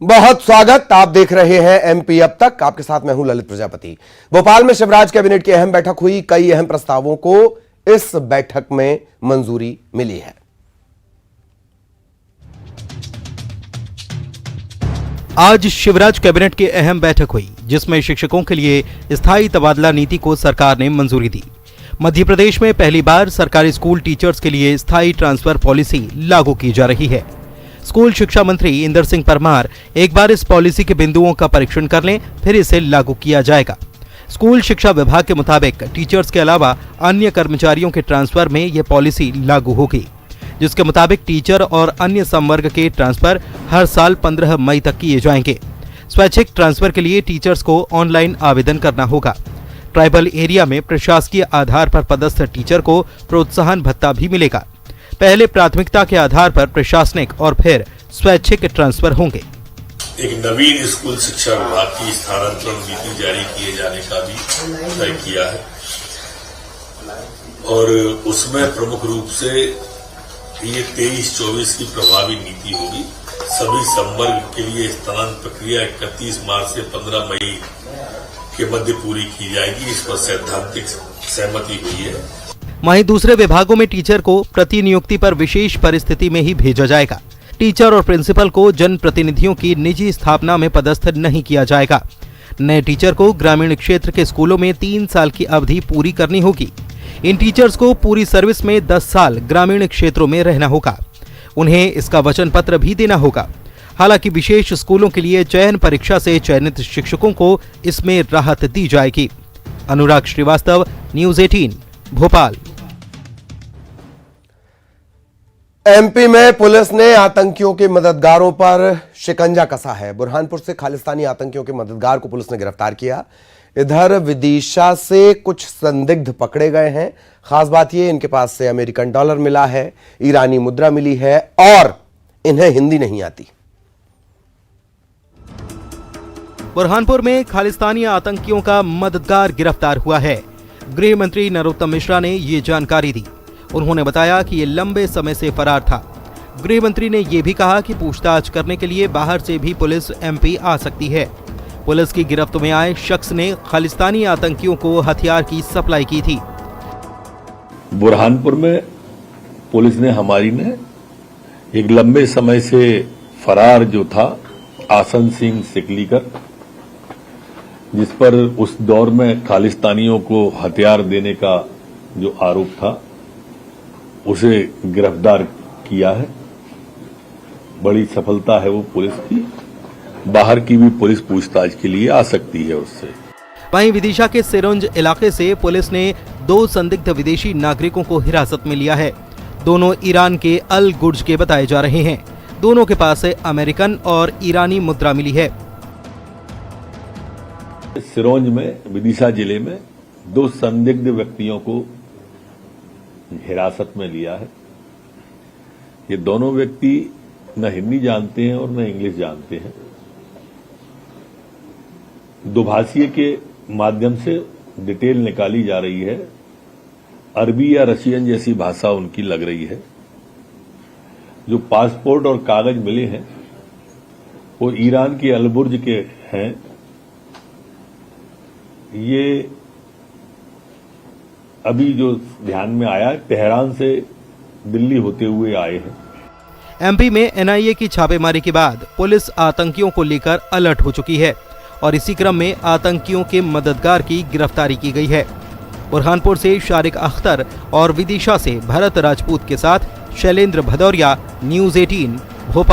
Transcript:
बहुत स्वागत। आप देख रहे हैं एमपी अब तक। आपके साथ मैं हूं ललित प्रजापति। भोपाल में शिवराज कैबिनेट की अहम बैठक हुई। कई अहम प्रस्तावों को इस बैठक में मंजूरी मिली है। आज शिवराज कैबिनेट की अहम बैठक हुई, जिसमें शिक्षकों के लिए स्थायी तबादला नीति को सरकार ने मंजूरी दी। मध्य प्रदेश में पहली बार सरकारी स्कूल टीचर्स के लिए स्थायी ट्रांसफर पॉलिसी लागू की जा रही है। स्कूल शिक्षा मंत्री इंदर सिंह परमार एक बार इस पॉलिसी के बिंदुओं का परीक्षण कर लें, फिर इसे लागू किया जाएगा। स्कूल शिक्षा विभाग के मुताबिक टीचर्स के अलावा अन्य कर्मचारियों के ट्रांसफर में यह पॉलिसी लागू होगी, जिसके मुताबिक टीचर और अन्य संवर्ग के ट्रांसफर हर साल 15 मई तक किए जाएंगे। स्वैच्छिक ट्रांसफर के लिए टीचर्स को ऑनलाइन आवेदन करना होगा। ट्राइबल एरिया में प्रशासकीय आधार पर पदस्थ टीचर को प्रोत्साहन भत्ता भी मिलेगा। पहले प्राथमिकता के आधार पर प्रशासनिक और फिर स्वैच्छिक ट्रांसफर होंगे। एक नवीन स्कूल शिक्षा विभाग की स्थानांतरण नीति जारी किए जाने का भी तय किया है और उसमें प्रमुख रूप से ये 23-24 की प्रभावी नीति होगी। सभी संवर्ग के लिए स्थानांतरण प्रक्रिया 31 मार्च से 15 मई के मध्य पूरी की जाएगी। इस पर सैद्धांतिक सहमति हुई है। वहीं दूसरे विभागों में टीचर को प्रतिनियुक्ति पर विशेष परिस्थिति में ही भेजा जाएगा। टीचर और प्रिंसिपल को जनप्रतिनिधियों की निजी स्थापना में पदस्थ नहीं किया जाएगा। नए टीचर को ग्रामीण क्षेत्र के स्कूलों में 3 साल की अवधि पूरी करनी होगी। इन टीचर्स को पूरी सर्विस में 10 साल ग्रामीण क्षेत्रों में रहना होगा। उन्हें इसका वचन पत्र भी देना होगा। हालांकि विशेष स्कूलों के लिए चयन परीक्षा से चयनित शिक्षकों को इसमें राहत दी जाएगी। अनुराग श्रीवास्तव, न्यूज़ 18, भोपाल। एमपी में पुलिस ने आतंकियों के मददगारों पर शिकंजा कसा है। बुरहानपुर से खालिस्तानी आतंकियों के मददगार को पुलिस ने गिरफ्तार किया। इधर विदिशा से कुछ संदिग्ध पकड़े गए हैं। खास बात यह, इनके पास से अमेरिकन डॉलर मिला है, ईरानी मुद्रा मिली है और इन्हें हिंदी नहीं आती। बुरहानपुर में खालिस्तानी आतंकियों का मददगार गिरफ्तार हुआ है। गृह मंत्री नरोत्तम मिश्रा ने ये जानकारी दी। उन्होंने बताया कि ये लंबे समय से फरार था। गृह मंत्री ने यह भी कहा कि पूछताछ करने के लिए बाहर से भी पुलिस एमपी आ सकती है। पुलिस की गिरफ्त में आए शख्स ने खालिस्तानी आतंकियों को हथियार की सप्लाई की थी। बुरहानपुर में पुलिस ने हमारी ने एक लंबे समय से फरार जो था आसन सिंह सिकलीकर, जिस पर उस दौर में खालिस्तानियों को हथियार देने का जो आरोप था, उसे गिरफ्तार किया है। बड़ी सफलता है वो पुलिस की। बाहर की भी पुलिस पूछताछ के लिए आ सकती है उससे। वहीं विदिशा के सिरोंज इलाके से पुलिस ने 2 संदिग्ध विदेशी नागरिकों को हिरासत में लिया है। दोनों ईरान के अल गुर्ज के बताए जा रहे हैं। दोनों के पास से अमेरिकन और ईरानी मुद्रा मिली है। सिरोंज में, विदिशा जिले में 2 संदिग्ध व्यक्तियों को हिरासत में लिया है। ये दोनों व्यक्ति न हिंदी जानते हैं और न इंग्लिश जानते हैं। दुभाषीय के माध्यम से डिटेल निकाली जा रही है। अरबी या रशियन जैसी भाषा उनकी लग रही है। जो पासपोर्ट और कागज मिले हैं वो ईरान के अलबुर्ज के हैं। ये अभी जो ध्यान में आया, तेहरान से दिल्ली होते हुए आए हैं। एमपी में एनआईए की छापेमारी के बाद पुलिस आतंकियों को लेकर अलर्ट हो चुकी है और इसी क्रम में आतंकियों के मददगार की गिरफ्तारी की गई है। बुरहानपुर से शारिक अख्तर और विदिशा से भरत राजपूत के साथ शैलेंद्र भदौरिया, न्यूज़ 18, भोपाल।